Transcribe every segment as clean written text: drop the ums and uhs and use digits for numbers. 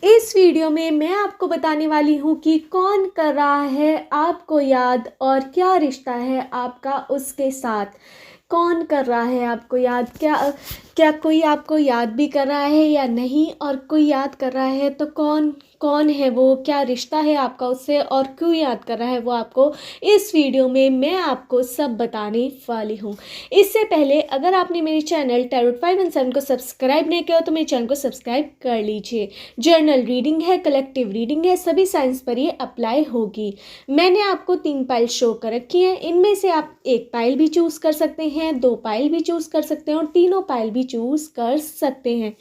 इस वीडियो में मैं आपको बताने वाली हूँ कि कौन कर रहा है आपको याद और क्या रिश्ता है आपका उसके साथ। कौन कर रहा है आपको याद, क्या क्या कोई आपको याद भी कर रहा है या नहीं, और कोई याद कर रहा है तो कौन कौन है वो, क्या रिश्ता है आपका उससे और क्यों याद कर रहा है वो आपको। इस वीडियो में मैं आपको सब बताने वाली हूँ। इससे पहले अगर आपने मेरे चैनल टैरोट 517 को सब्सक्राइब नहीं किया तो मेरे चैनल को सब्सक्राइब कर लीजिए। जर्नल रीडिंग है, कलेक्टिव रीडिंग है, सभी साइंस पर ये अप्लाई होगी। मैंने आपको 3 पाइल शो कर रखी हैं। इनमें से आप 1 पाइल भी चूज कर सकते हैं, 2 पाइल भी चूज कर सकते हैं और तीनों पाइल भी चूज कर सकते हैं।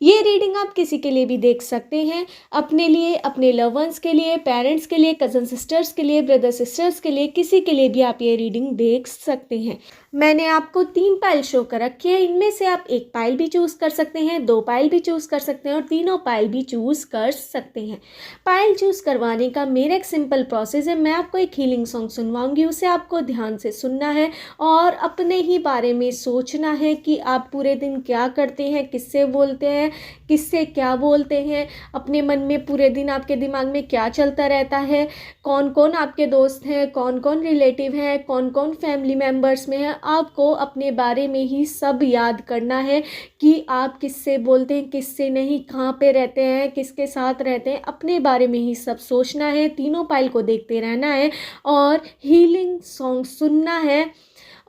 ये रीडिंग आप किसी के लिए भी देख सकते हैं, अपने लिए, अपने लव वंस के लिए, पेरेंट्स के लिए, कज़न सिस्टर्स के लिए, ब्रदर सिस्टर्स के लिए, किसी के लिए भी आप ये रीडिंग देख सकते हैं। मैंने आपको 3 पाइल शो कर रखी है। इनमें से आप 1 पाइल भी चूज़ कर सकते हैं, 2 पाइल भी चूज़ कर सकते हैं और तीनों पाइल भी चूज़ कर सकते हैं। पाइल चूज़ करवाने का मेरा एक सिंपल प्रोसेस है। मैं आपको एक हीलिंग सॉन्ग सुनवाऊंगी, उसे आपको ध्यान से सुनना है और अपने ही बारे में सोचना है कि आप पूरे दिन क्या करते हैं, किससे बोलते हैं, किससे क्या बोलते हैं, अपने मन में पूरे दिन आपके दिमाग में क्या चलता रहता है, कौन कौन आपके दोस्त हैं, कौन कौन रिलेटिव हैं, कौन कौन फैमिली मेम्बर्स में हैं। आपको अपने बारे में ही सब याद करना है कि आप किससे बोलते हैं, किससे नहीं, कहाँ पे रहते हैं, किसके साथ रहते हैं, अपने बारे में ही सब सोचना है। तीनों पाइल को देखते रहना है और हीलिंग सॉन्ग सुनना है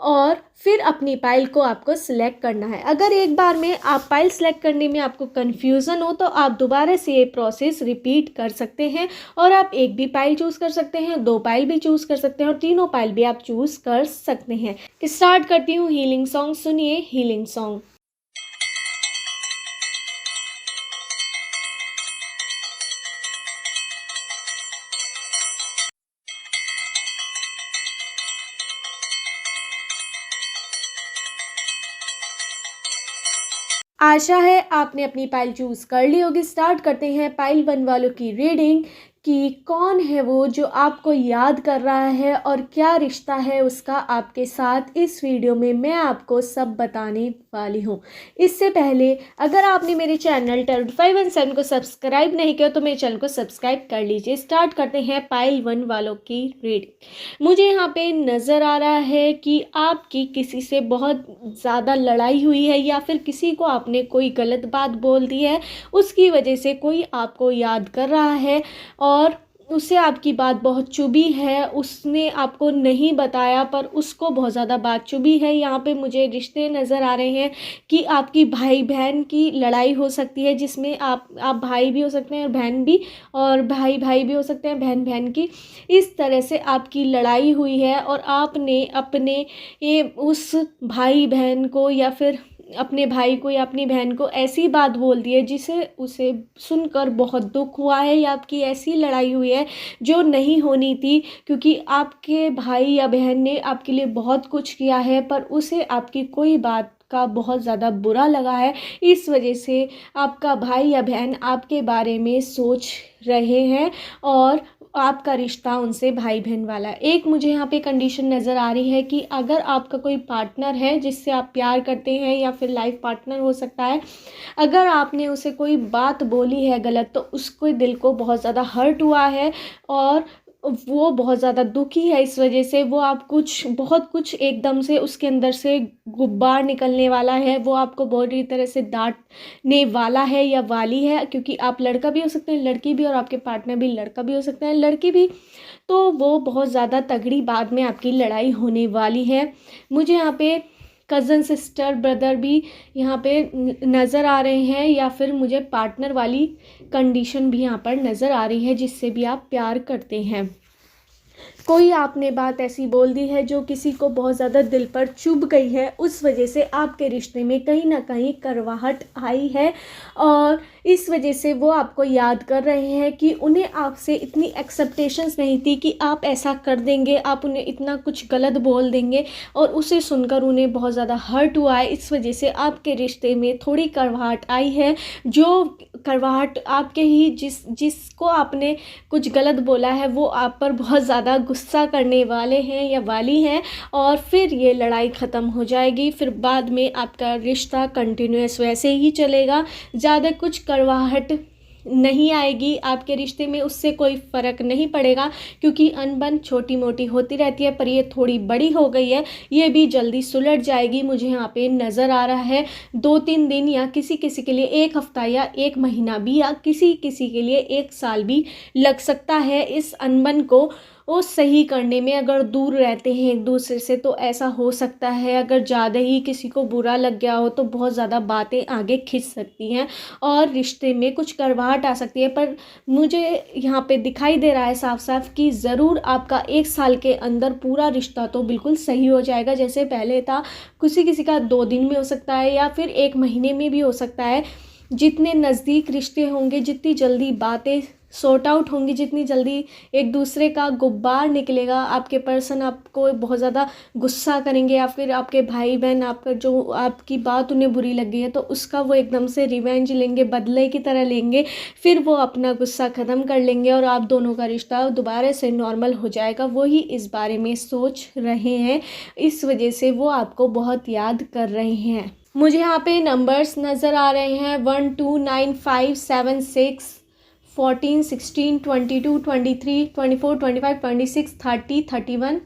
और फिर अपनी पाइल को आपको सिलेक्ट करना है। अगर एक बार में आप पाइल सिलेक्ट करने में आपको कन्फ्यूज़न हो तो आप दोबारा से ये प्रोसेस रिपीट कर सकते हैं और आप 1 भी पाइल चूज़ कर सकते हैं, 2 पाइल भी चूज़ कर सकते हैं और तीनों पाइल भी आप चूज़ कर सकते हैं। स्टार्ट करती हूँ हीलिंग सॉन्ग। सुनिए हीलिंग सॉन्ग। आशा है आपने अपनी पाइल चूज़ कर ली होगी। स्टार्ट करते हैं पाइल 1 वालों की रीडिंग कि कौन है वो जो आपको याद कर रहा है और क्या रिश्ता है उसका आपके साथ। इस वीडियो में मैं आपको सब बताने वाली हूँ। इससे पहले अगर आपने मेरे चैनल टैरोट 517 को सब्सक्राइब नहीं किया तो मेरे चैनल को सब्सक्राइब कर लीजिए। स्टार्ट करते हैं पाइल 1 वालों की रीडिंग। मुझे यहाँ पे नज़र आ रहा है कि आपकी किसी से बहुत ज़्यादा लड़ाई हुई है या फिर किसी को आपने कोई गलत बात बोल दी है, उसकी वजह से कोई आपको याद कर रहा है और उसे आपकी बात बहुत चुभी है। उसने आपको नहीं बताया पर उसको बहुत ज़्यादा बात चुभी है। यहाँ पे मुझे रिश्ते नज़र आ रहे हैं कि आपकी भाई बहन की लड़ाई हो सकती है, जिसमें आप भाई भी हो सकते हैं और बहन भी, और भाई भाई भी हो सकते हैं, बहन बहन की। इस तरह से आपकी लड़ाई हुई है और आपने अपने उस भाई बहन को या फिर अपने भाई को या अपनी बहन को ऐसी बात बोल दी है जिसे उसे सुनकर बहुत दुख हुआ है, या आपकी ऐसी लड़ाई हुई है जो नहीं होनी थी, क्योंकि आपके भाई या बहन ने आपके लिए बहुत कुछ किया है पर उसे आपकी कोई बात का बहुत ज़्यादा बुरा लगा है। इस वजह से आपका भाई या बहन आपके बारे में सोच रहे हैं और आपका रिश्ता उनसे भाई बहन वाला है। एक मुझे यहाँ पे कंडीशन नज़र आ रही है कि अगर आपका कोई पार्टनर है जिससे आप प्यार करते हैं या फिर लाइफ पार्टनर हो सकता है, अगर आपने उसे कोई बात बोली है गलत तो उसको दिल को बहुत ज़्यादा हर्ट हुआ है और वो बहुत ज़्यादा दुखी है। इस वजह से वो आप बहुत कुछ एकदम से उसके अंदर से गुब्बार निकलने वाला है। वो आपको बुरी तरह से डांटने वाला है या वाली है, क्योंकि आप लड़का भी हो सकते हैं, लड़की भी, और आपके पार्टनर भी लड़का भी हो सकते हैं, लड़की भी। तो वो बहुत ज़्यादा तगड़ी बाद में आपकी लड़ाई होने वाली है। मुझे यहाँ पे कज़न सिस्टर ब्रदर भी यहाँ पे नज़र आ रहे हैं, या फिर मुझे पार्टनर वाली कंडीशन भी यहाँ पर नज़र आ रही है जिससे भी आप प्यार करते हैं। कोई आपने बात ऐसी बोल दी है जो किसी को बहुत ज़्यादा दिल पर चुभ गई है, उस वजह से आपके रिश्ते में कहीं ना कहीं करवाहट आई है और इस वजह से वो आपको याद कर रहे हैं कि उन्हें आपसे इतनी एक्सेप्टेशंस नहीं थी कि आप ऐसा कर देंगे, आप उन्हें इतना कुछ गलत बोल देंगे, और उसे सुनकर उन्हें बहुत ज़्यादा हर्ट हुआ है। इस वजह से आपके रिश्ते में थोड़ी करवाहट आई है, जो करवाहट आपके ही जिसको आपने कुछ गलत बोला है वो आप पर बहुत ज़्यादा गुस्सा करने वाले हैं या वाली हैं, और फिर ये लड़ाई ख़त्म हो जाएगी। फिर बाद में आपका रिश्ता कंटिन्यूअस वैसे ही चलेगा, ज़्यादा कुछ करवाहट नहीं आएगी आपके रिश्ते में, उससे कोई फ़र्क नहीं पड़ेगा, क्योंकि अनबन छोटी मोटी होती रहती है, पर ये थोड़ी बड़ी हो गई है, ये भी जल्दी सुलझ जाएगी। मुझे यहाँ पे नज़र आ रहा है 2-3 दिन, या किसी किसी के लिए 1 हफ़्ता या 1 महीना भी, या किसी किसी के लिए 1 साल भी लग सकता है इस अनबन को वो सही करने में। अगर दूर रहते हैं एक दूसरे से तो ऐसा हो सकता है, अगर ज़्यादा ही किसी को बुरा लग गया हो तो बहुत ज़्यादा बातें आगे खिंच सकती हैं और रिश्ते में कुछ करवाहट आ सकती है। पर मुझे यहाँ पे दिखाई दे रहा है साफ साफ कि ज़रूर आपका 1 साल के अंदर पूरा रिश्ता तो बिल्कुल सही हो जाएगा जैसे पहले था। किसी किसी का 2 दिन में हो सकता है या फिर 1 महीने में भी हो सकता है। जितने नज़दीक रिश्ते होंगे, जितनी जल्दी बातें सॉर्ट आउट होंगी, जितनी जल्दी एक दूसरे का गुब्बार निकलेगा, आपके पर्सन आपको बहुत ज़्यादा गुस्सा करेंगे या फिर आपके भाई बहन आपका जो आपकी बात उन्हें बुरी लगी है तो उसका वो एकदम से रिवेंज लेंगे, बदले की तरह लेंगे, फिर वो अपना गुस्सा ख़त्म कर लेंगे और आप दोनों का रिश्ता दोबारा से नॉर्मल हो जाएगा। वही इस बारे में सोच रहे हैं, इस वजह से वो आपको बहुत याद कर रहे हैं। मुझे यहाँ पे नंबर्स नज़र आ रहे हैं 1 2 9 5 7 6 14 16 22 23 24 25 26 30 31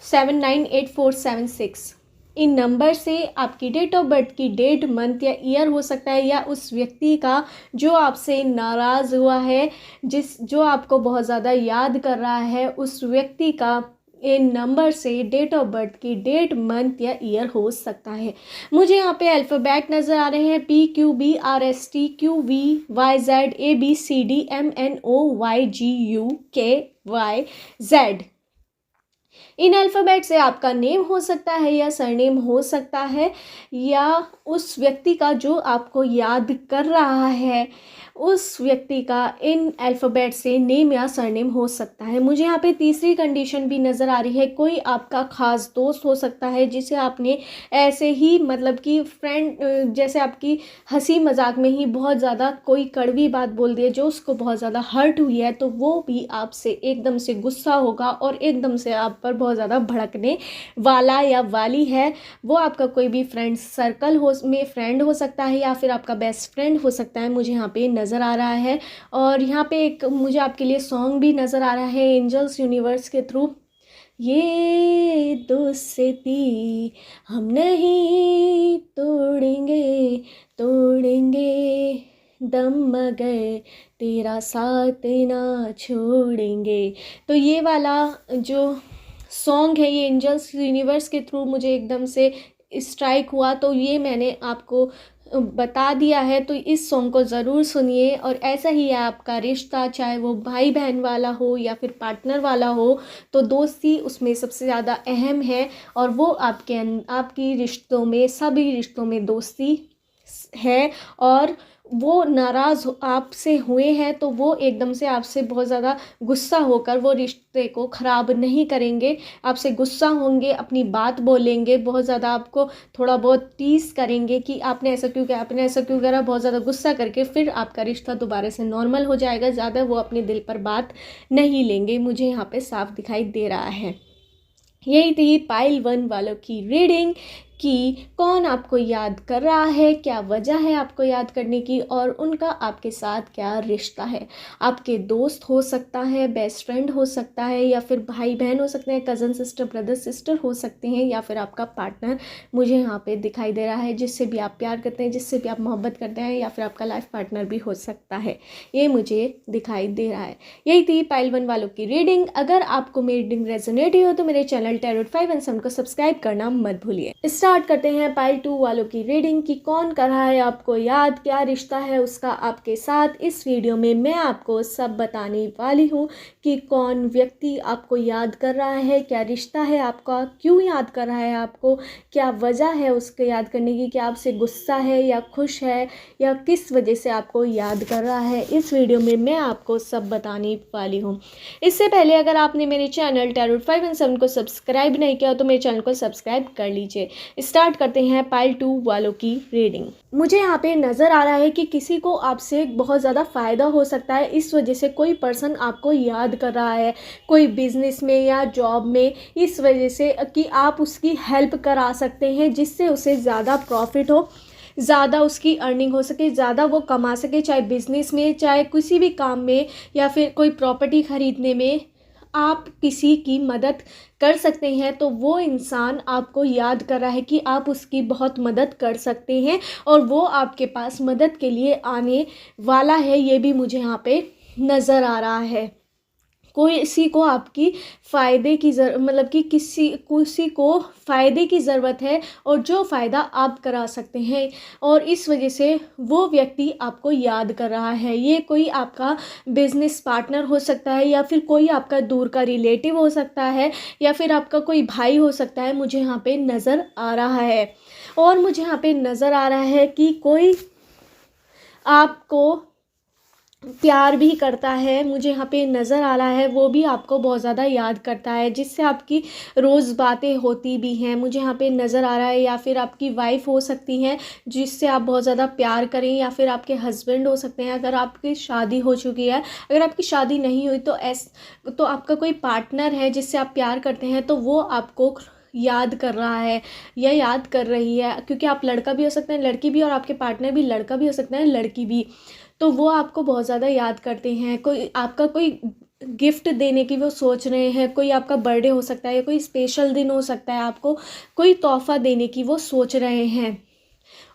7 9 8 4 7 6। इन नंबर से आपकी डेट ऑफ बर्थ की डेट, मंथ या ईयर हो सकता है, या उस व्यक्ति का जो आपसे नाराज़ हुआ है, जो आपको बहुत ज़्यादा याद कर रहा है, उस व्यक्ति का इन नंबर से डेट ऑफ बर्थ की डेट, मंथ या ईयर हो सकता है। मुझे यहाँ पे अल्फ़ाबेट नज़र आ रहे हैं PQBRSTQVYZABCDMNOYGUKYZ। इन अल्फ़ाबेट से आपका नेम हो सकता है या सरनेम हो सकता है, या उस व्यक्ति का जो आपको याद कर रहा है उस व्यक्ति का इन अल्फ़ाबेट से नेम या सरनेम हो सकता है। मुझे यहाँ पे तीसरी कंडीशन भी नज़र आ रही है, कोई आपका ख़ास दोस्त हो सकता है जिसे आपने ऐसे ही मतलब कि फ्रेंड जैसे आपकी हंसी मजाक में ही बहुत ज़्यादा कोई कड़वी बात बोल दी है जो उसको बहुत ज़्यादा हर्ट हुई है, तो वो भी आपसे एकदम से गुस्सा होगा और एकदम से आप पर बहुत ज़्यादा भड़कने वाला या वाली है। वो आपका कोई भी फ्रेंड सर्कल में फ्रेंड हो सकता है या फिर आपका बेस्ट फ्रेंड हो सकता है, मुझे यहाँ पे नज़र आ रहा है। और यहाँ पे एक मुझे आपके लिए सॉन्ग भी नज़र आ रहा है एंजल्स यूनिवर्स के थ्रू। ये दोस्ती हम नहीं तोड़ेंगे, तोड़ेंगे दम मगर तेरा साथ ना छोड़ेंगे। तो ये वाला जो सॉन्ग है ये एंजल्स यूनिवर्स के थ्रू मुझे एकदम से स्ट्राइक हुआ, तो ये मैंने आपको बता दिया है। तो इस सॉन्ग को ज़रूर सुनिए। और ऐसा ही है आपका रिश्ता, चाहे वो भाई बहन वाला हो या फिर पार्टनर वाला हो, तो दोस्ती उसमें सबसे ज़्यादा अहम है। और वो आपकी रिश्तों में, सभी रिश्तों में दोस्ती है। और वो नाराज़ आपसे हुए हैं तो वो एकदम से आपसे बहुत ज़्यादा गुस्सा होकर वो रिश्ते को ख़राब नहीं करेंगे, आपसे गुस्सा होंगे, अपनी बात बोलेंगे, बहुत ज़्यादा आपको थोड़ा बहुत टीज़ करेंगे कि आपने ऐसा क्यों किया, आपने ऐसा क्यों करा, बहुत ज़्यादा गुस्सा करके फिर आपका रिश्ता दोबारा से नॉर्मल हो जाएगा। ज़्यादा वो अपने दिल पर बात नहीं लेंगे, मुझे यहाँ पे साफ दिखाई दे रहा है। यही थी पाइल 1 वालों की रीडिंग कि कौन आपको याद कर रहा है, क्या वजह है आपको याद करने की, और उनका आपके साथ क्या रिश्ता है। आपके दोस्त हो सकता है, बेस्ट फ्रेंड हो सकता है, या फिर भाई बहन हो सकते हैं, कज़न सिस्टर, ब्रदर सिस्टर हो सकते हैं, या फिर आपका पार्टनर मुझे यहाँ पे दिखाई दे रहा है, जिससे भी आप प्यार करते हैं, जिससे भी आप मोहब्बत करते हैं, या फिर आपका लाइफ पार्टनर भी हो सकता है, ये मुझे दिखाई दे रहा है। यही थी पाइल 1 वालों की रीडिंग। अगर आपको मेरी रीडिंग रेजोनेट हो तो मेरे चैनल टैरोट 5 एंड 7 को सब्सक्राइब करना मत भूलिए। स्टार्ट करते हैं पाइल 2 वालों की रीडिंग कि कौन कर रहा है आपको याद, क्या रिश्ता है उसका आपके साथ। इस वीडियो में मैं आपको सब बताने वाली हूँ कि कौन व्यक्ति आपको याद कर रहा है, क्या रिश्ता है आपका, क्यों याद कर रहा है आपको, क्या वजह है उसके याद करने की, क्या आपसे गुस्सा है या खुश है, या किस वजह से आपको याद कर रहा है। इस वीडियो में मैं आपको सब बताने वाली हूँ। इससे पहले अगर आपने मेरे चैनल टैरोट 5 एंड 7 को सब्सक्राइब नहीं किया तो मेरे चैनल को सब्सक्राइब कर लीजिए। स्टार्ट करते हैं पाइल 2 वालों की रीडिंग। मुझे यहाँ पे नज़र आ रहा है कि किसी को आपसे बहुत ज़्यादा फ़ायदा हो सकता है, इस वजह से कोई पर्सन आपको याद कर रहा है, कोई बिजनेस में या जॉब में, इस वजह से कि आप उसकी हेल्प करा सकते हैं जिससे उसे ज़्यादा प्रॉफिट हो, ज़्यादा उसकी अर्निंग हो सके, ज़्यादा वो कमा सके, चाहे बिज़नेस में, चाहे किसी भी काम में, या फिर कोई प्रॉपर्टी ख़रीदने में आप किसी की मदद कर सकते हैं, तो वो इंसान आपको याद कर रहा है कि आप उसकी बहुत मदद कर सकते हैं और वो आपके पास मदद के लिए आने वाला है। ये भी मुझे यहाँ पे नज़र आ रहा है। कोई किसी को आपकी फ़ायदे की मतलब कि किसी को फ़ायदे की ज़रूरत है और जो फ़ायदा आप करा सकते हैं, और इस वजह से वो व्यक्ति आपको याद कर रहा है। ये कोई आपका बिज़नेस पार्टनर हो सकता है, या फिर कोई आपका दूर का रिलेटिव हो सकता है, या फिर आपका कोई भाई हो सकता है, मुझे यहाँ पे नज़र आ रहा है। और मुझे यहाँ पे नज़र आ रहा है कि कोई आपको प्यार भी करता है, मुझे यहाँ पे नज़र आ रहा है। वो भी आपको बहुत ज़्यादा याद करता है, जिससे आपकी रोज़ बातें होती भी हैं, मुझे यहाँ पे नज़र आ रहा है। या फिर आपकी वाइफ हो सकती हैं जिससे आप बहुत ज़्यादा प्यार करें, या फिर आपके हस्बैंड हो सकते हैं अगर आपकी शादी हो चुकी है। अगर आपकी शादी नहीं हुई तो आपका कोई पार्टनर है जिससे आप प्यार करते हैं, तो वो आपको याद कर रहा है या याद कर रही है, क्योंकि आप लड़का भी हो सकते हैं, लड़की भी, और आपके पार्टनर भी लड़का भी हो सकता है, लड़की भी। तो वो आपको बहुत ज़्यादा याद करते हैं। कोई गिफ्ट देने की वो सोच रहे हैं, कोई आपका बर्थडे हो सकता है, या कोई स्पेशल दिन हो सकता है, आपको कोई तोहफ़ा देने की वो सोच रहे हैं।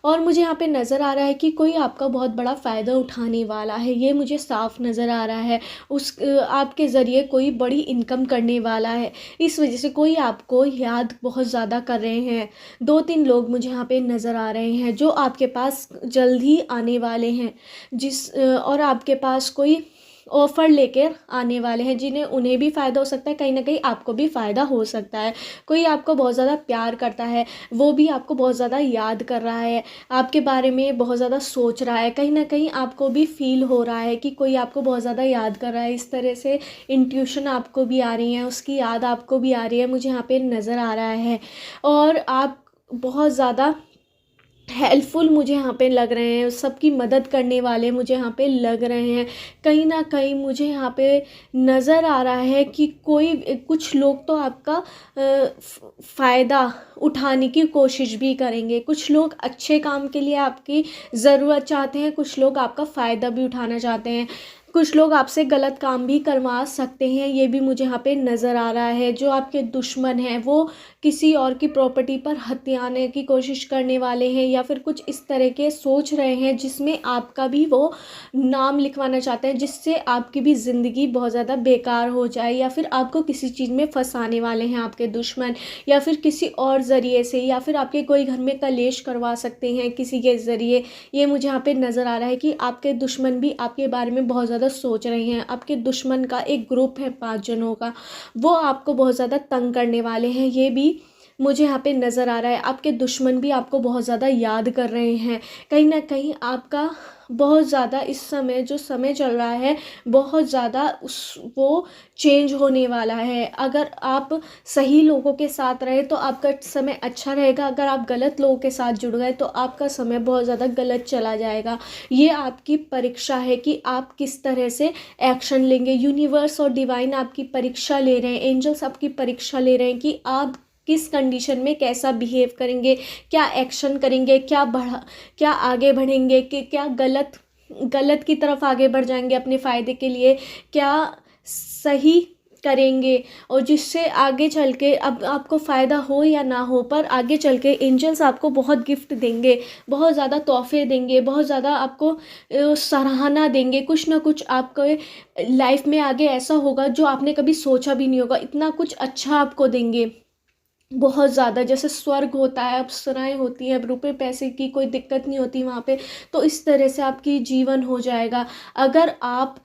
और मुझे यहाँ पे नज़र आ रहा है कि कोई आपका बहुत बड़ा फ़ायदा उठाने वाला है, ये मुझे साफ नज़र आ रहा है। आपके ज़रिए कोई बड़ी इनकम करने वाला है, इस वजह से कोई आपको याद बहुत ज़्यादा कर रहे हैं। 2-3 लोग मुझे यहाँ पे नज़र आ रहे हैं जो आपके पास जल्द ही आने वाले हैं, और आपके पास कोई ऑफ़र लेकर आने वाले हैं, जिन्हें उन्हें भी फ़ायदा हो सकता है, कहीं ना कहीं आपको भी फ़ायदा हो सकता है। कोई आपको बहुत ज़्यादा प्यार करता है, वो भी आपको बहुत ज़्यादा याद कर रहा है, आपके बारे में बहुत ज़्यादा सोच रहा है। कहीं ना कहीं आपको भी फील हो रहा है कि कोई आपको बहुत ज़्यादा याद कर रहा है। इस तरह से इंट्यूशन आपको भी आ रही है, उसकी याद आपको भी आ रही है, मुझे यहाँ पे नज़र आ रहा है। और आप बहुत ज़्यादा हेल्पफुल मुझे यहाँ पे लग रहे हैं, सबकी मदद करने वाले मुझे यहाँ पे लग रहे हैं। कहीं ना कहीं मुझे यहाँ पे नज़र आ रहा है कि कुछ लोग तो आपका फ़ायदा उठाने की कोशिश भी करेंगे। कुछ लोग अच्छे काम के लिए आपकी ज़रूरत चाहते हैं, कुछ लोग आपका फ़ायदा भी उठाना चाहते हैं, कुछ लोग आपसे गलत काम भी करवा सकते हैं। ये भी मुझे यहाँ पे नज़र आ रहा है। जो आपके दुश्मन हैं वो किसी और की प्रॉपर्टी पर हथियाने की कोशिश करने वाले हैं, या फिर कुछ इस तरह के सोच रहे हैं जिसमें आपका भी वो नाम लिखवाना चाहते हैं, जिससे आपकी भी ज़िंदगी बहुत ज़्यादा बेकार हो जाए, या फिर आपको किसी चीज़ में फंसाने वाले हैं आपके दुश्मन, या फिर किसी और ज़रिए से, या फिर आपके कोई घर में कलेश करवा सकते हैं किसी के ज़रिए। ये मुझे यहाँ पे नज़र आ रहा है कि आपके दुश्मन भी आपके बारे में बहुत ज़्यादा सोच रहे हैं। आपके दुश्मन का एक ग्रुप है 5 जनों का, वो आपको बहुत ज़्यादा तंग करने वाले हैं। ये भी मुझे यहाँ पे नज़र आ रहा है। आपके दुश्मन भी आपको बहुत ज़्यादा याद कर रहे हैं। कहीं ना कहीं आपका बहुत ज़्यादा इस समय जो समय चल रहा है, बहुत ज़्यादा वो चेंज होने वाला है। अगर आप सही लोगों के साथ रहे तो आपका समय अच्छा रहेगा, अगर आप गलत लोगों के साथ जुड़ गए तो आपका समय बहुत ज़्यादा गलत चला जाएगा। ये आपकी परीक्षा है कि आप किस तरह से एक्शन लेंगे। यूनिवर्स और डिवाइन आपकी परीक्षा ले रहे हैं, एंजल्स आपकी परीक्षा ले रहे हैं कि आप किस कंडीशन में कैसा बिहेव करेंगे, क्या एक्शन करेंगे, क्या आगे बढ़ेंगे, कि क्या गलत की तरफ आगे बढ़ जाएंगे अपने फ़ायदे के लिए, क्या सही करेंगे, और जिससे आगे चल के अब आपको फ़ायदा हो या ना हो, पर आगे चल के एंजल्स आपको बहुत गिफ्ट देंगे, बहुत ज़्यादा तोहफे देंगे, बहुत ज़्यादा आपको सराहना देंगे। कुछ ना कुछ आपको लाइफ में आगे ऐसा होगा जो आपने कभी सोचा भी नहीं होगा, इतना कुछ अच्छा आपको देंगे बहुत ज़्यादा। जैसे स्वर्ग होता है, अप्सराएं होती हैं, अब रुपये पैसे की कोई दिक्कत नहीं होती वहाँ पे, तो इस तरह से आपकी जीवन हो जाएगा अगर आप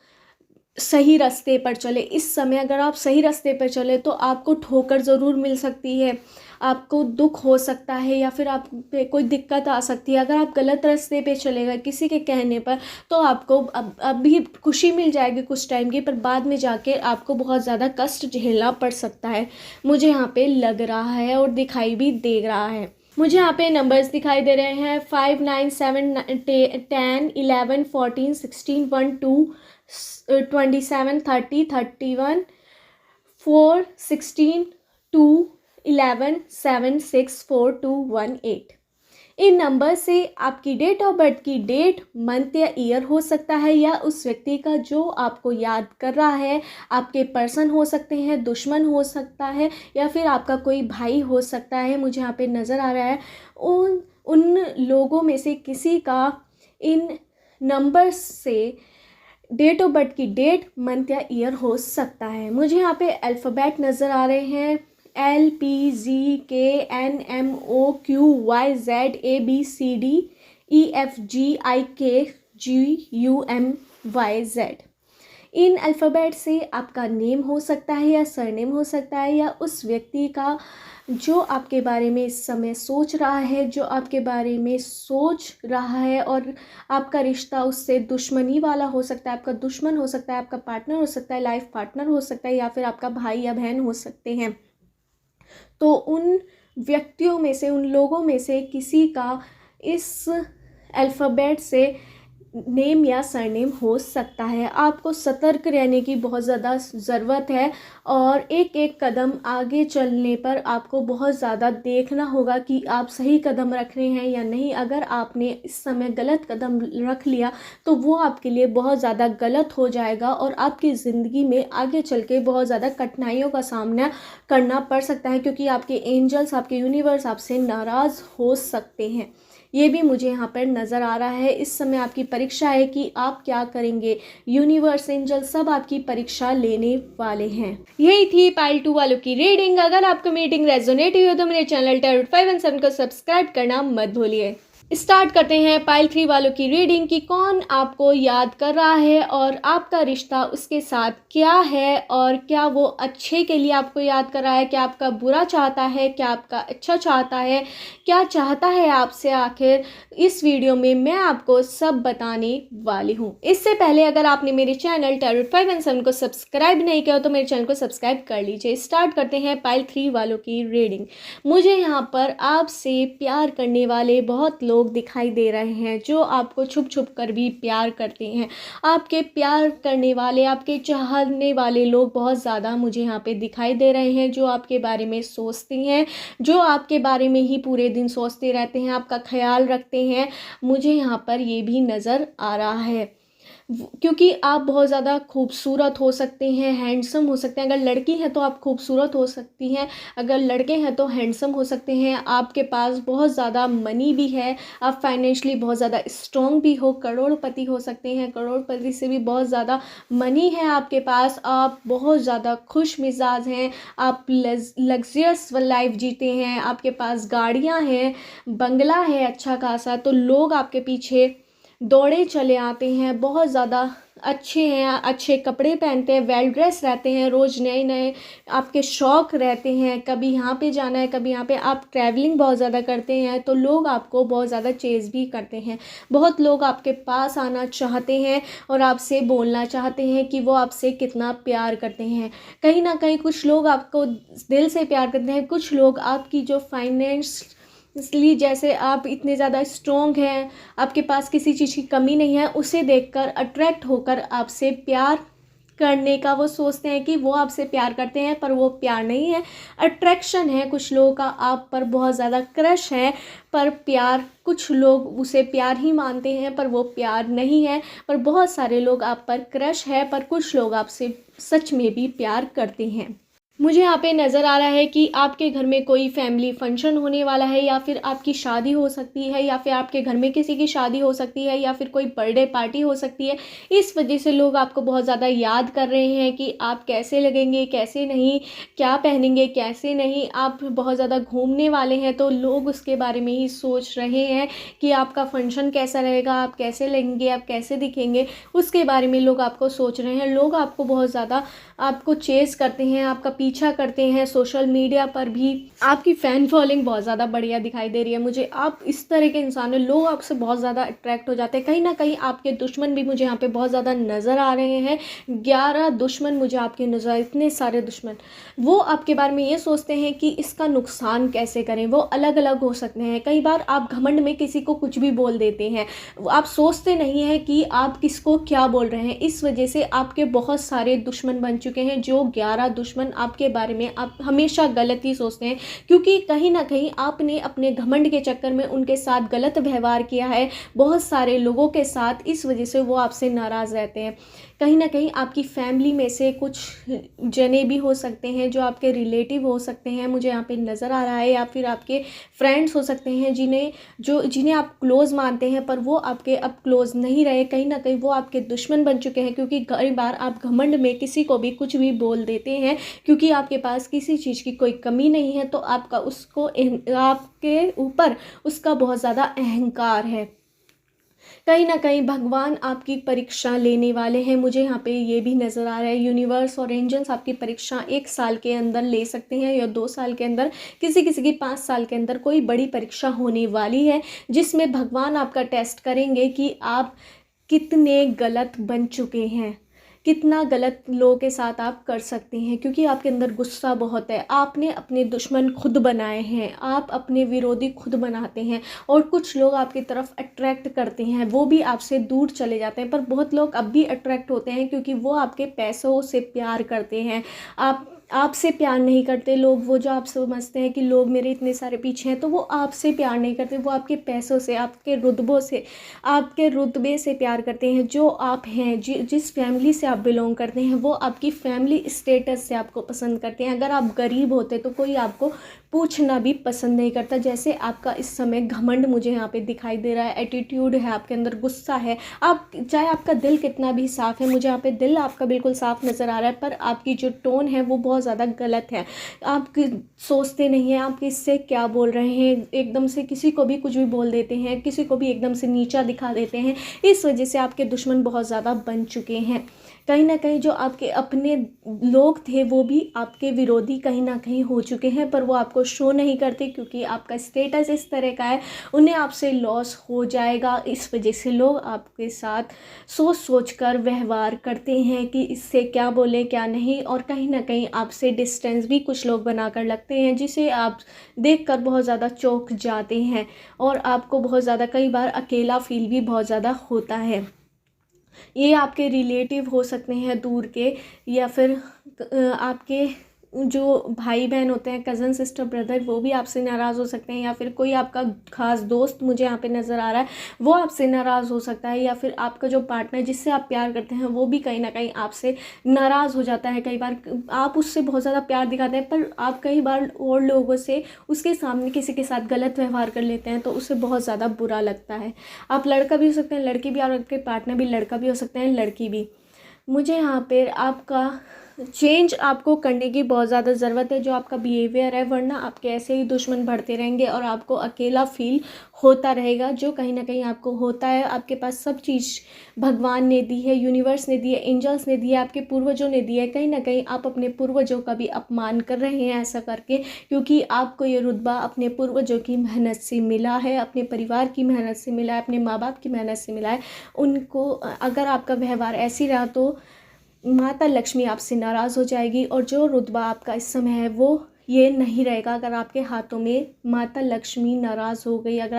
सही रास्ते पर चले। इस समय अगर आप सही रास्ते पर चले तो आपको ठोकर ज़रूर मिल सकती है, आपको दुख हो सकता है, या फिर आप पे कोई दिक्कत आ सकती है। अगर आप गलत रास्ते पे चले गए किसी के कहने पर, तो आपको अभी खुशी मिल जाएगी कुछ टाइम की, पर बाद में जाके आपको बहुत ज़्यादा कष्ट झेलना पड़ सकता है, मुझे यहाँ पे लग रहा है और दिखाई भी दे रहा है। मुझे यहाँ पे नंबर्स दिखाई दे रहे हैं 5, 9, 7, 10, 11, 14, 16, 1, 2, 27, 30, 31, 4, 16, 2, 11, 7, 6, 4, 2, 1, 8। इन नंबर से आपकी डेट ऑफ बर्थ की डेट, मंथ या ईयर हो सकता है, या उस व्यक्ति का जो आपको याद कर रहा है, आपके पर्सन हो सकते हैं, दुश्मन हो सकता है, या फिर आपका कोई भाई हो सकता है। मुझे यहाँ पे नज़र आ रहा है उन लोगों में से किसी का इन नंबर्स से डेट ऑफ बर्थ की डेट, मंथ या ईयर हो सकता है। मुझे यहाँ पे अल्फ़ाबेट नज़र आ रहे हैं, LPZKNMOQYZABCDEFGIKGUMYZ। इन अल्फ़ाबेट से आपका नेम हो सकता है या सरनेम हो सकता है, या उस व्यक्ति का जो आपके बारे में इस समय सोच रहा है, जो आपके बारे में सोच रहा है, और आपका रिश्ता उससे दुश्मनी वाला हो सकता है। आपका दुश्मन हो सकता है, आपका पार्टनर हो सकता है, लाइफ पार्टनर हो सकता है, या फिर आपका भाई या बहन हो सकते हैं। तो उन व्यक्तियों में से, उन लोगों में से किसी का इस अल्फ़ाबेट से नेम या सरनेम हो सकता है। आपको सतर्क रहने की बहुत ज़्यादा ज़रूरत है, और एक एक कदम आगे चलने पर आपको बहुत ज़्यादा देखना होगा कि आप सही कदम रख रहे हैं या नहीं। अगर आपने इस समय गलत कदम रख लिया तो वो आपके लिए बहुत ज़्यादा गलत हो जाएगा, और आपकी ज़िंदगी में आगे चल के बहुत ज़्यादा कठिनाइयों का सामना करना पड़ सकता है, क्योंकि आपके एंजल्स, आपके यूनिवर्स आपसे नाराज़ हो सकते हैं। ये भी मुझे यहाँ पर नज़र आ रहा है। इस समय आपकी परीक्षा है कि आप क्या करेंगे। यूनिवर्स, एंजल सब आपकी परीक्षा लेने वाले हैं। यही थी पाइल 2 वालों की रीडिंग। अगर आपको रीडिंग रेजोनेट हुई हो तो मेरे चैनल टैरोट 5 एंड 7 को सब्सक्राइब करना मत भूलिए। स्टार्ट करते हैं पाइल 3 वालों की रीडिंग कि कौन आपको याद कर रहा है और आपका रिश्ता उसके साथ क्या है, और क्या वो अच्छे के लिए आपको याद कर रहा है, क्या आपका बुरा चाहता है, क्या आपका अच्छा चाहता है, क्या चाहता है आपसे। आखिर इस वीडियो में मैं आपको सब बताने वाली हूँ। इससे पहले अगर आपने मेरे चैनल टैरोट 5 एंड 7 को सब्सक्राइब नहीं किया हो तो मेरे चैनल को सब्सक्राइब कर लीजिए। स्टार्ट करते हैं पाइल 3 वालों की रीडिंग। मुझे यहाँ पर आपसे प्यार करने वाले बहुत लोग दिखाई दे रहे हैं, जो आपको छुप छुप कर भी प्यार करते हैं। आपके प्यार करने वाले, आपके चाहने वाले लोग बहुत ज़्यादा मुझे यहाँ पे दिखाई दे रहे हैं, जो आपके बारे में सोचते हैं, जो आपके बारे में ही पूरे दिन सोचते रहते हैं, आपका ख्याल रखते हैं। मुझे यहाँ पर ये भी नज़र आ रहा है, क्योंकि आप बहुत ज़्यादा खूबसूरत हो सकते हैं, हैंडसम हो सकते हैं। अगर लड़की है तो आप खूबसूरत हो सकती हैं, अगर लड़के हैं तो हैंडसम हो सकते हैं। आपके पास बहुत ज़्यादा मनी भी है, आप फाइनेंशियली बहुत ज़्यादा स्ट्रॉन्ग भी हो, करोड़पति हो सकते हैं, करोड़पति से भी बहुत ज़्यादा मनी है आपके पास। आप बहुत ज़्यादा खुश मिजाज हैं, आप लग्जरियस लाइफ जीते हैं, आपके पास गाड़ियाँ हैं, बंगला है अच्छा खासा। तो लोग आपके पीछे दौड़े चले आते हैं, बहुत ज़्यादा अच्छे हैं, अच्छे कपड़े पहनते हैं, वेल ड्रेस रहते हैं, रोज़ नए नए आपके शौक़ रहते हैं, कभी यहाँ पे जाना है, कभी यहाँ पे। आप ट्रैवलिंग बहुत ज़्यादा करते हैं, तो लोग आपको बहुत ज़्यादा चेज़ भी करते हैं। बहुत लोग आपके पास आना चाहते हैं और आपसे बोलना चाहते हैं कि वो आपसे कितना प्यार करते हैं। कहीं ना कहीं कुछ लोग आपको दिल से प्यार करते हैं, कुछ लोग आपकी जो फाइनेंस, इसलिए जैसे आप इतने ज़्यादा स्ट्रॉन्ग हैं, आपके पास किसी चीज़ की कमी नहीं है, उसे देखकर अट्रैक्ट होकर आपसे प्यार करने का वो सोचते हैं कि वो आपसे प्यार करते हैं, पर वो प्यार नहीं है, अट्रैक्शन है। कुछ लोगों का आप पर बहुत ज़्यादा क्रश है, पर प्यार, कुछ लोग उसे प्यार ही मानते हैं पर वो प्यार नहीं है। पर बहुत सारे लोग आप पर क्रश है, पर कुछ लोग आपसे सच में भी प्यार करते हैं। मुझे यहाँ पे नज़र आ रहा है कि आपके घर में कोई फैमिली फंक्शन होने वाला है, या फिर आपकी शादी हो सकती है, या फिर आपके घर में किसी की शादी हो सकती है, या फिर कोई बर्थडे पार्टी हो सकती है। इस वजह से लोग आपको बहुत ज़्यादा याद कर रहे हैं कि आप कैसे लगेंगे, कैसे नहीं, क्या पहनेंगे, कैसे नहीं। आप बहुत ज़्यादा घूमने वाले हैं तो लोग उसके बारे में ही सोच रहे हैं कि आपका फंक्शन कैसा रहेगा, आप कैसे लगेंगे, आप कैसे दिखेंगे, उसके बारे में लोग आपको सोच रहे हैं। लोग आपको बहुत ज़्यादा आपको चेज़ करते हैं, आपका पीछा करते हैं। सोशल मीडिया पर भी आपकी फ़ैन फॉलोइंग बहुत ज़्यादा बढ़िया दिखाई दे रही है मुझे। आप इस तरह के इंसान हैं, लोग आपसे बहुत ज़्यादा अट्रैक्ट हो जाते हैं। कहीं ना कहीं आपके दुश्मन भी मुझे यहाँ पे बहुत ज़्यादा नज़र आ रहे हैं। 11 दुश्मन मुझे आपके नज़र, इतने सारे दुश्मन। वो आपके बारे में ये सोचते हैं कि इसका नुकसान कैसे करें। वो अलग अलग हो सकते हैं। कई बार आप घमंड में किसी को कुछ भी बोल देते हैं, आप सोचते नहीं हैं कि आप किसको क्या बोल रहे हैं। इस वजह से आपके बहुत सारे दुश्मन बन चुके हैं। जो 11 दुश्मन आपके आपके बारे में आप हमेशा गलत ही सोचते हैं, क्योंकि कहीं ना कहीं आपने अपने घमंड के चक्कर में उनके साथ गलत व्यवहार किया है बहुत सारे लोगों के साथ, इस वजह से वो आपसे नाराज़ रहते हैं। कहीं ना कहीं आपकी फैमिली में से कुछ जने भी हो सकते हैं जो आपके रिलेटिव हो सकते हैं, मुझे यहाँ पे नज़र आ रहा है, या फिर आपके फ्रेंड्स हो सकते हैं जिन्हें आप क्लोज़ मानते हैं, पर वो आपके अब क्लोज़ नहीं रहे, कहीं ना कहीं वो आपके दुश्मन बन चुके हैं, क्योंकि कई बार आप घमंड में किसी को भी कुछ भी बोल देते हैं, क्योंकि आपके पास किसी चीज़ की कोई कमी नहीं है, तो आपके ऊपर उसका बहुत ज़्यादा अहंकार है। कहीं ना कहीं भगवान आपकी परीक्षा लेने वाले हैं, मुझे यहाँ पे ये भी नज़र आ रहा है। यूनिवर्स और एंजल्स आपकी परीक्षा 1 साल के अंदर ले सकते हैं या 2 साल के अंदर, किसी किसी की 5 साल के अंदर कोई बड़ी परीक्षा होने वाली है, जिसमें भगवान आपका टेस्ट करेंगे कि आप कितने गलत बन चुके हैं, कितना गलत लोगों के साथ आप कर सकते हैं, क्योंकि आपके अंदर गुस्सा बहुत है। आपने अपने दुश्मन खुद बनाए हैं, आप अपने विरोधी खुद बनाते हैं, और कुछ लोग आपकी तरफ अट्रैक्ट करते हैं, वो भी आपसे दूर चले जाते हैं, पर बहुत लोग अब भी अट्रैक्ट होते हैं क्योंकि वो आपके पैसों से प्यार करते हैं। आपसे प्यार नहीं करते लोग, वो जो आप समझते हैं कि लोग मेरे इतने सारे पीछे हैं, तो वो आपसे प्यार नहीं करते, वो आपके पैसों से, आपके रुतबे से प्यार करते हैं, जो आप हैं, जिस फैमिली से आप बिलोंग करते हैं, वो आपकी फैमिली स्टेटस से आपको पसंद करते हैं। अगर आप गरीब होते तो कोई आपको पूछना भी पसंद नहीं करता, जैसे आपका इस समय घमंड मुझे यहाँ पे दिखाई दे रहा है, एटीट्यूड है आपके अंदर, गुस्सा है। आप चाहे आपका दिल कितना भी साफ़ है, मुझे यहाँ पे दिल आपका बिल्कुल साफ़ नज़र आ रहा है, पर आपकी जो टोन है वो बहुत ज़्यादा गलत है। आप सोचते नहीं हैं आप किससे क्या बोल रहे हैं, एकदम से किसी को भी कुछ भी बोल देते हैं, किसी को भी एकदम से नीचा दिखा देते हैं, इस वजह से आपके दुश्मन बहुत ज़्यादा बन चुके हैं। कहीं ना कहीं जो आपके अपने लोग थे वो भी आपके विरोधी कहीं ना कहीं हो चुके हैं, पर वो आपको शो नहीं करते, क्योंकि आपका स्टेटस इस तरह का है, उन्हें आपसे लॉस हो जाएगा। इस वजह से लोग आपके साथ सोच सोच कर व्यवहार करते हैं कि इससे क्या बोलें क्या नहीं, और कहीं ना कहीं आपसे डिस्टेंस भी कुछ लोग बनाकर लगते हैं, जिसे आप देखकर बहुत ज़्यादा चौंक जाते हैं, और आपको बहुत ज़्यादा कई बार अकेला फील भी बहुत ज़्यादा होता है। ये आपके रिलेटिव हो सकते हैं दूर के, या फिर आपके जो भाई बहन होते हैं, कज़न सिस्टर ब्रदर, वो भी आपसे नाराज़ हो सकते हैं, या फिर कोई आपका खास दोस्त मुझे यहाँ पे नज़र आ रहा है, वो आपसे नाराज़ हो सकता है, या फिर आपका जो पार्टनर जिससे आप प्यार करते हैं वो भी कहीं ना कहीं आपसे नाराज़ हो जाता है। कई बार आप उससे बहुत ज़्यादा प्यार दिखाते हैं, पर आप कई बार और लोगों से उसके सामने किसी के साथ गलत व्यवहार कर लेते हैं, तो उसे बहुत ज़्यादा बुरा लगता है। आप लड़का भी हो सकते हैं, लड़की भी, और आपके पार्टनर भी लड़का भी हो सकते हैं, लड़की भी। मुझे यहाँ पे आपका चेंज आपको करने की बहुत ज़्यादा ज़रूरत है, जो आपका बिहेवियर है, वरना आपके ऐसे ही दुश्मन बढ़ते रहेंगे और आपको अकेला फील होता रहेगा, जो कहीं ना कहीं आपको होता है। आपके पास सब चीज़ भगवान ने दी है, यूनिवर्स ने दी है, एंजल्स ने दी है, आपके पूर्वजों ने दी है। कहीं ना कहीं आप अपने पूर्वजों का भी अपमान कर रहे हैं ऐसा करके, क्योंकि आपको ये रुतबा अपने पूर्वजों की मेहनत से मिला है, अपने परिवार की मेहनत से मिला है, अपने माँ बाप की मेहनत से मिला है। उनको अगर आपका व्यवहार ऐसी रहा तो माता लक्ष्मी आपसे नाराज़ हो जाएगी, और जो रुतबा आपका इस समय है वो ये नहीं रहेगा। अगर आपके हाथों में माता लक्ष्मी नाराज़ हो गई, अगर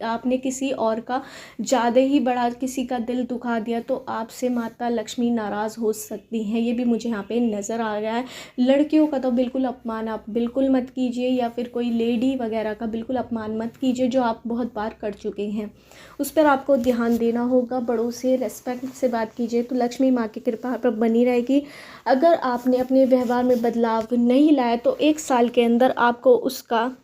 आपने किसी और का ज़्यादा ही बड़ा किसी का दिल दुखा दिया, तो आपसे माता लक्ष्मी नाराज़ हो सकती हैं। ये भी मुझे यहाँ पे नज़र आ गया है। लड़कियों का तो बिल्कुल अपमान आप बिल्कुल मत कीजिए, या फिर कोई लेडी वगैरह का बिल्कुल अपमान मत कीजिए, जो आप बहुत बार कर चुके हैं, उस पर आपको ध्यान देना होगा। बड़ों से रेस्पेक्ट से बात कीजिए तो लक्ष्मी माँ की कृपा पर बनी रहेगी। अगर आपने अपने व्यवहार में बदलाव नहीं लाया तो 1 साल के अंदर आपको उसका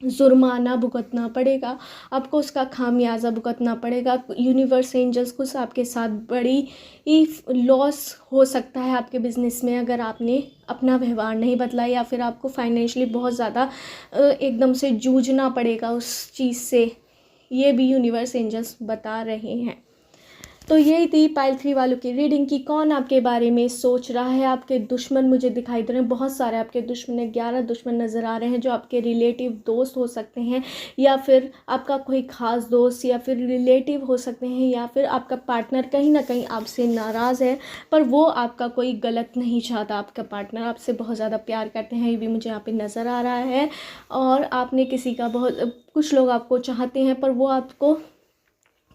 जुर्माना भुगतना पड़ेगा, आपको उसका खामियाजा भुगतना पड़ेगा। यूनिवर्स एंजल्स कुछ आपके साथ बड़ी ही लॉस हो सकता है आपके बिजनेस में, अगर आपने अपना व्यवहार नहीं बदला, या फिर आपको फाइनेंशियली बहुत ज़्यादा एकदम से जूझना पड़ेगा उस चीज़ से। ये भी यूनिवर्स एंजल्स बता रहे हैं। तो यही थी पाइल 3 वालों की रीडिंग की कौन आपके बारे में सोच रहा है। आपके दुश्मन मुझे दिखाई दे रहे हैं, बहुत सारे आपके दुश्मन है, 11 दुश्मन नज़र आ रहे हैं, जो आपके रिलेटिव दोस्त हो सकते हैं, या फिर आपका कोई ख़ास दोस्त, या फिर रिलेटिव हो सकते हैं, या फिर आपका पार्टनर कहीं ना कहीं आपसे नाराज़ है, पर वो आपका कोई गलत नहीं चाहता। आपका पार्टनर आपसे बहुत ज़्यादा प्यार करते हैं, ये भी मुझे यहाँ पे नज़र आ रहा है। और आपने किसी का कुछ लोग आपको चाहते हैं, पर वो आपको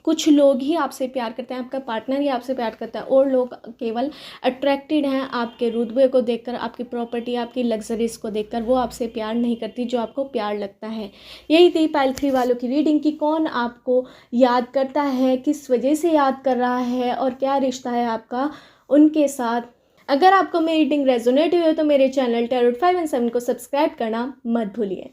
कुछ लोग ही आपसे प्यार करते हैं, आपका पार्टनर ही आपसे प्यार करता है, और लोग केवल अट्रैक्टेड हैं आपके रुतबे को देखकर, आपकी प्रॉपर्टी, आपकी लग्जरीज को देखकर। वो आपसे प्यार नहीं करती जो आपको प्यार लगता है। यही थी पाइल 3 वालों की रीडिंग कि कौन आपको याद करता है, किस वजह से याद कर रहा है, और क्या रिश्ता है आपका उनके साथ। अगर आपको मेरी रीडिंग रेजोनेट हुई हो तो मेरे चैनल टैरोट 5 एंड 7 को सब्सक्राइब करना मत भूलिए।